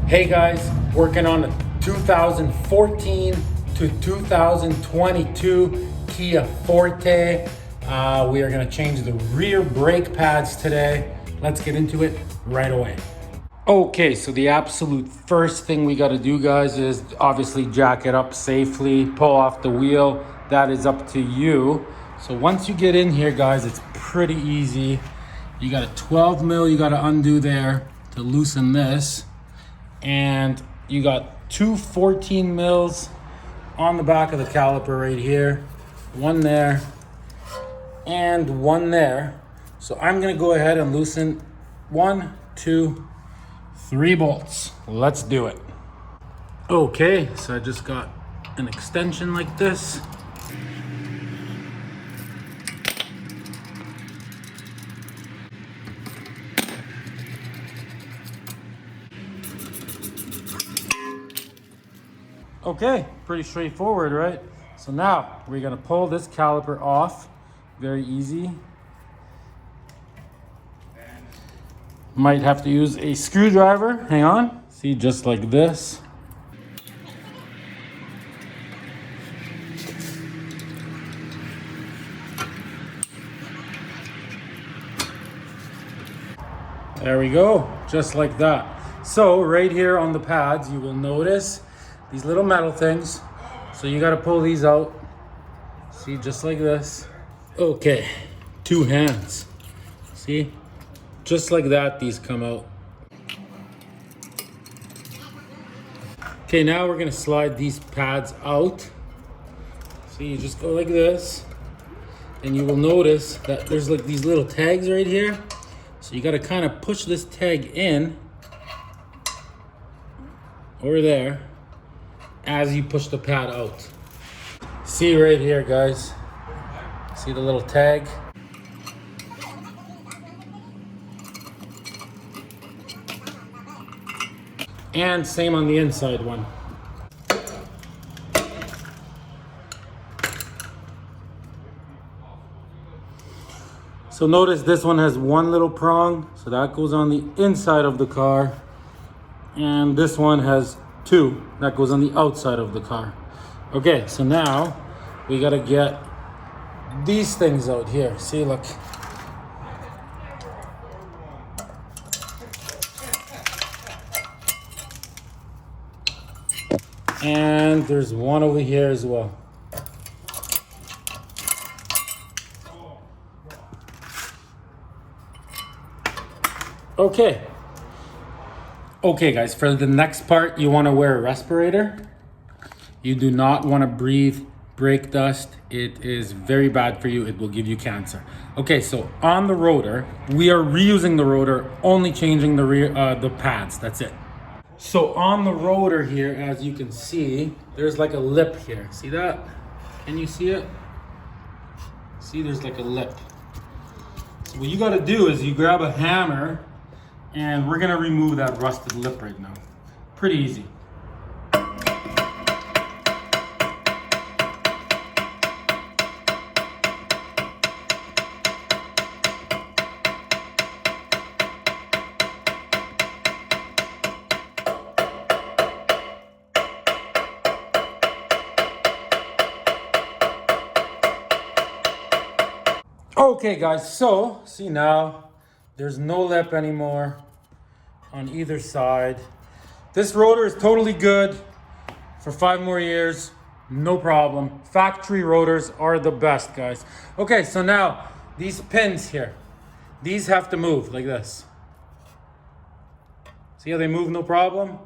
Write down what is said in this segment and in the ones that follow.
Hey guys, working on a 2014 to 2022 Kia Forte. We are gonna change the rear brake pads today. Let's get into it right away. Okay, so the absolute first thing we gotta do, guys, is obviously jack it up safely, pull off the wheel. That is up to you. So once you get in here, guys, it's pretty easy. You got a 12 mil you gotta undo there to loosen this. And you got two 14 mils on the back of the caliper right here. One there and one there. So I'm gonna go ahead and loosen 1, 2, 3 bolts. Let's do it. Okay, so I just got an extension like this. Okay, pretty straightforward, right? So now we're gonna pull this caliper off. Very easy. Might have to use a screwdriver. Hang on. See, just like this. There we go, just like that. So right here on the pads, you will notice these little metal things. So you gotta pull these out. See, just like this. Okay, 2 hands. See, just like that, these come out. Okay, now we're gonna slide these pads out. See, you just go like this. And you will notice that there's like these little tags right here. So you gotta kind of push this tag in over there as you push the pad out. See right here, guys. See the little tag? And same on the inside one. So notice this one has one little prong, so that goes on the inside of the car. And this one has 2, that goes on the outside of the car. Okay, so now we gotta get these things out here. See, look. And there's one over here as well. Okay. Okay, guys, for the next part, you want to wear a respirator. You do not want to breathe brake dust. It is very bad for you. It will give you cancer. Okay, so on the rotor, we are reusing the rotor, only changing the rear, the pads. That's it. So on the rotor here, as you can see, there's like a lip here. See that? Can you see it? See, there's like a lip. So what you got to do is you grab a hammer. And we're gonna remove that rusted lip right now. Pretty easy. Okay guys, so see now, there's no lip anymore on either side. This rotor is totally good for 5 more years, no problem. Factory rotors are the best, guys. Okay, so now these pins here, these have to move like this. See how they move, no problem?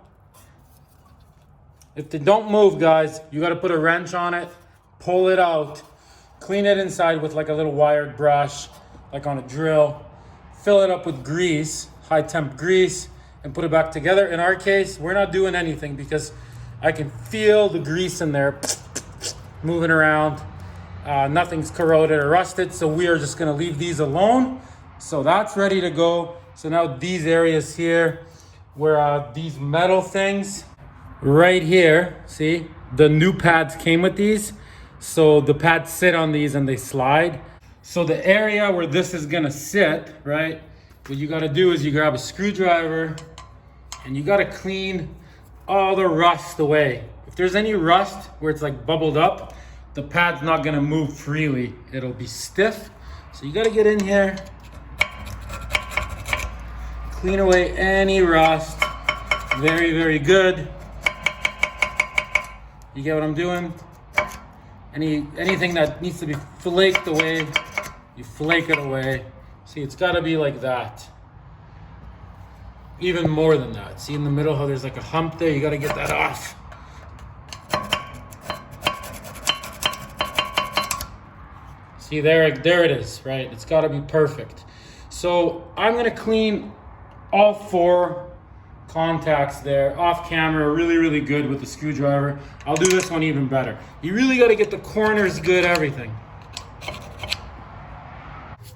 If they don't move, guys, you gotta put a wrench on it, pull it out, clean it inside with like a little wired brush, like on a drill, fill it up with grease, high temp grease, and put it back together. In our case, we're not doing anything because I can feel the grease in there moving around. Nothing's corroded or rusted, so we are just gonna leave these alone. So that's ready to go. So now these areas here, where these metal things right here, see, the new pads came with these. So the pads sit on these and they slide. So the area where this is gonna sit, right? What you gotta do is you grab a screwdriver And you gotta clean all the rust away. If there's any rust where it's like bubbled up, the pad's not gonna move freely. It'll be stiff. So you gotta get in here, clean away any rust. Very, very good. You get what I'm doing? Anything that needs to be flaked away, you flake it away. See, it's gotta be like that. Even more than that. See in the middle how there's like a hump there? You gotta get that off. See, there it is, right? It's gotta be perfect. So I'm gonna clean all 4 contacts there off camera, really, really good with the screwdriver. I'll do this one even better. You really gotta get the corners good, everything.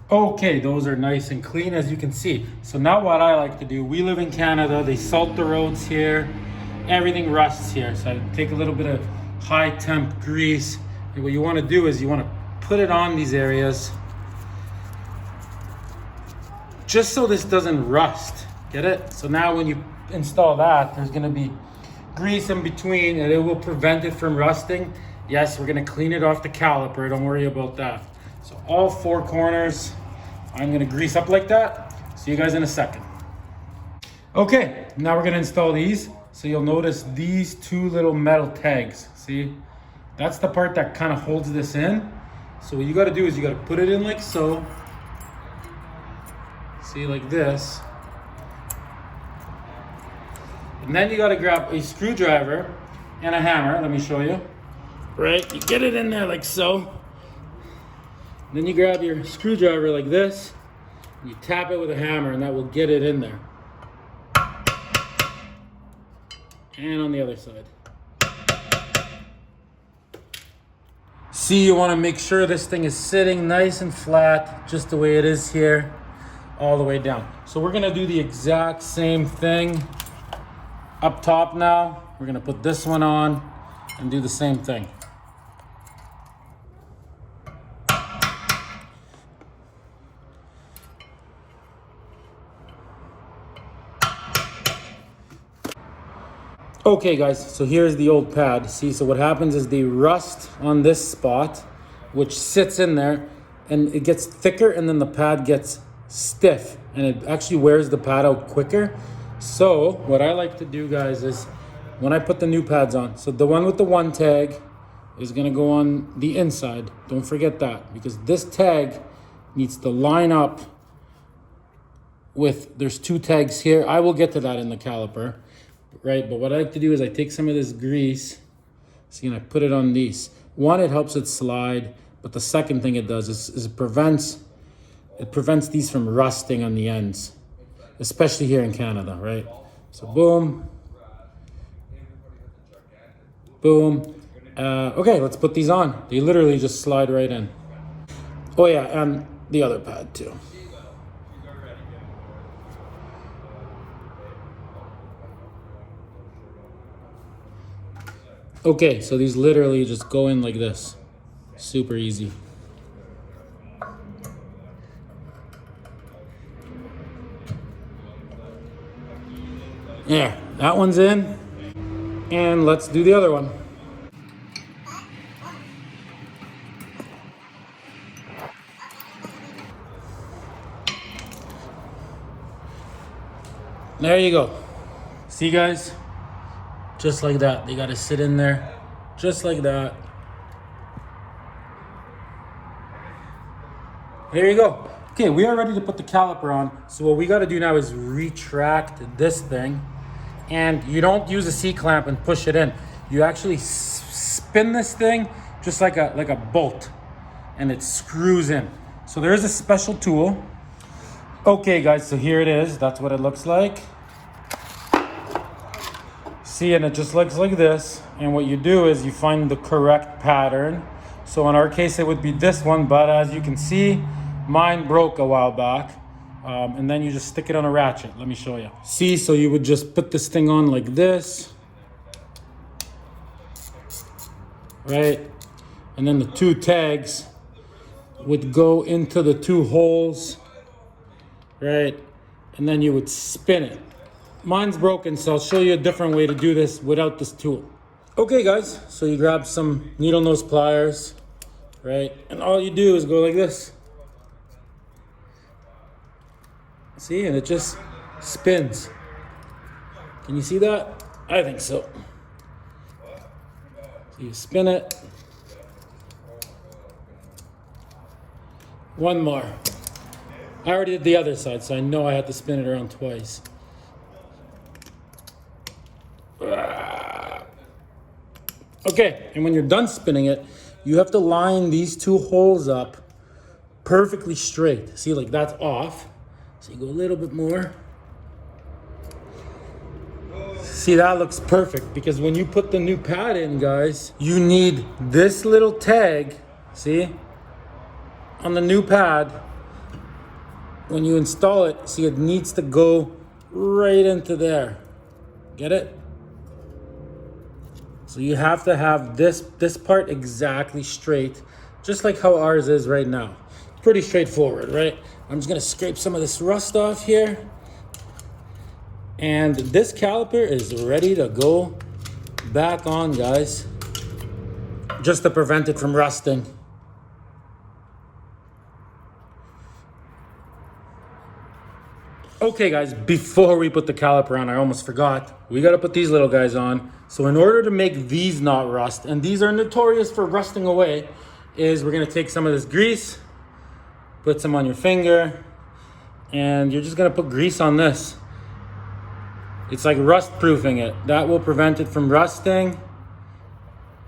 Okay, those are nice and clean as you can see. So now what I like to do, we live in Canada, they salt the roads here, everything rusts here. So I take a little bit of high temp grease. And what you wanna do is you wanna put it on these areas just so this doesn't rust, get it? So now when you install that, there's gonna be grease in between and it will prevent it from rusting. Yes, we're gonna clean it off the caliper, don't worry about that. So all 4 corners, I'm gonna grease up like that. See you guys in a second. Okay, now we're gonna install these. So you'll notice these 2 little metal tags, see? That's the part that kind of holds this in. So what you gotta do is you gotta put it in like so. See, like this. And then you gotta grab a screwdriver and a hammer, let me show you. Right, you get it in there like so. Then you grab your screwdriver like this, and you tap it with a hammer and that will get it in there. And on the other side. See, you wanna make sure this thing is sitting nice and flat, just the way it is here, all the way down. So we're gonna do the exact same thing up top now. We're gonna put this one on and do the same thing. Okay guys, so here's the old pad. See, so what happens is they rust on this spot, which sits in there, and it gets thicker and then the pad gets stiff and it actually wears the pad out quicker. So what I like to do, guys, is when I put the new pads on, so the one with the 1 tag is gonna go on the inside. Don't forget that, because this tag needs to line up with, there's 2 tags here. I will get to that in the caliper. Right, but what I like to do is I take some of this grease, see, and I put it on these. One, it helps it slide, but the second thing it does is it prevents these from rusting on the ends, especially here in Canada, right? So boom, boom. Okay, let's put these on. They literally just slide right in. Oh yeah, and the other pad too. Okay, so these literally just go in like this. Super easy. Yeah, that one's in. And let's do the other one. There you go. See, guys? Just like that. They gotta sit in there. Just like that. There you go. Okay, we are ready to put the caliper on. So what we gotta do now is retract this thing. And you don't use a C-clamp and push it in. You actually spin this thing just like a bolt. And it screws in. So there is a special tool. Okay, guys, so here it is. That's what it looks like. See, and it just looks like this. And what you do is you find the correct pattern. So in our case, it would be this one, but as you can see, mine broke a while back. And then you just stick it on a ratchet. Let me show you. See, so you would just put this thing on like this. Right? And then the 2 tags would go into the 2 holes. Right? And then you would spin it. Mine's broken, so I'll show you a different way to do this without this tool. Okay guys, so you grab some needle nose pliers, right? And all you do is go like this. See, and it just spins. Can you see that? I think so. So you spin it. One more. I already did the other side, so I know I had to spin it around twice. Okay, and when you're done spinning it, you have to line these two holes up perfectly straight. See, like that's off. So you go a little bit more. See, that looks perfect because when you put the new pad in, guys, you need this little tag, see, on the new pad. When you install it, see, it needs to go right into there. Get it? So you have to have this part exactly straight, just like how ours is right now. Pretty straightforward, right? I'm just gonna scrape some of this rust off here. And this caliper is ready to go back on, guys, just to prevent it from rusting. Okay guys, before we put the caliper on, I almost forgot, we gotta put these little guys on. So in order to make these not rust, and these are notorious for rusting away, is we're gonna take some of this grease, put some on your finger, and you're just gonna put grease on this. It's like rust proofing it. That will prevent it from rusting.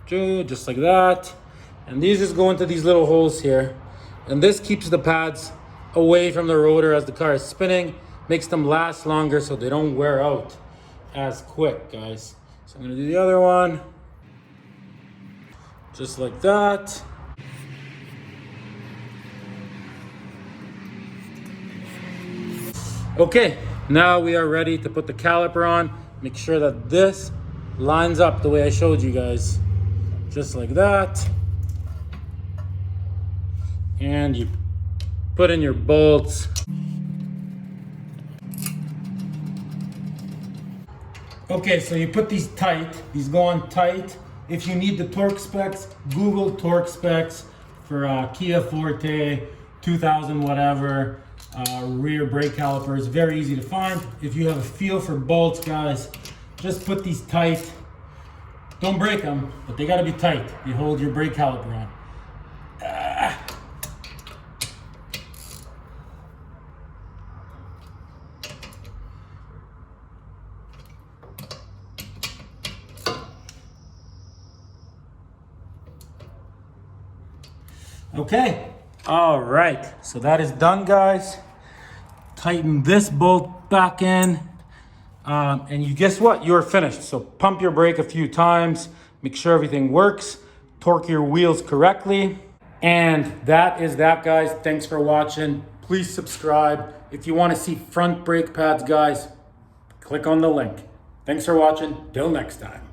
Just like that. And these just go into these little holes here. And this keeps the pads away from the rotor as the car is spinning, makes them last longer so they don't wear out as quick, guys. So I'm gonna do the other one. Just like that. Okay, now we are ready to put the caliper on. Make sure that this lines up the way I showed you guys. Just like that. And you put in your bolts. Okay, so you put these tight. These go on tight. If you need the torque specs, Google torque specs for Kia Forte, 2000 whatever. Rear brake calipers, very easy to find. If you have a feel for bolts, guys, just put these tight. Don't break them, but they gotta be tight. They hold your brake caliper on. Okay, all right, so that is done, guys. Tighten this bolt back in, and you guess what? You're finished. So pump your brake a few times, make sure everything works, torque your wheels correctly, and that is that, guys. Thanks for watching. Please subscribe. If you want to see front brake pads, guys, click on the link. Thanks for watching. Till next time.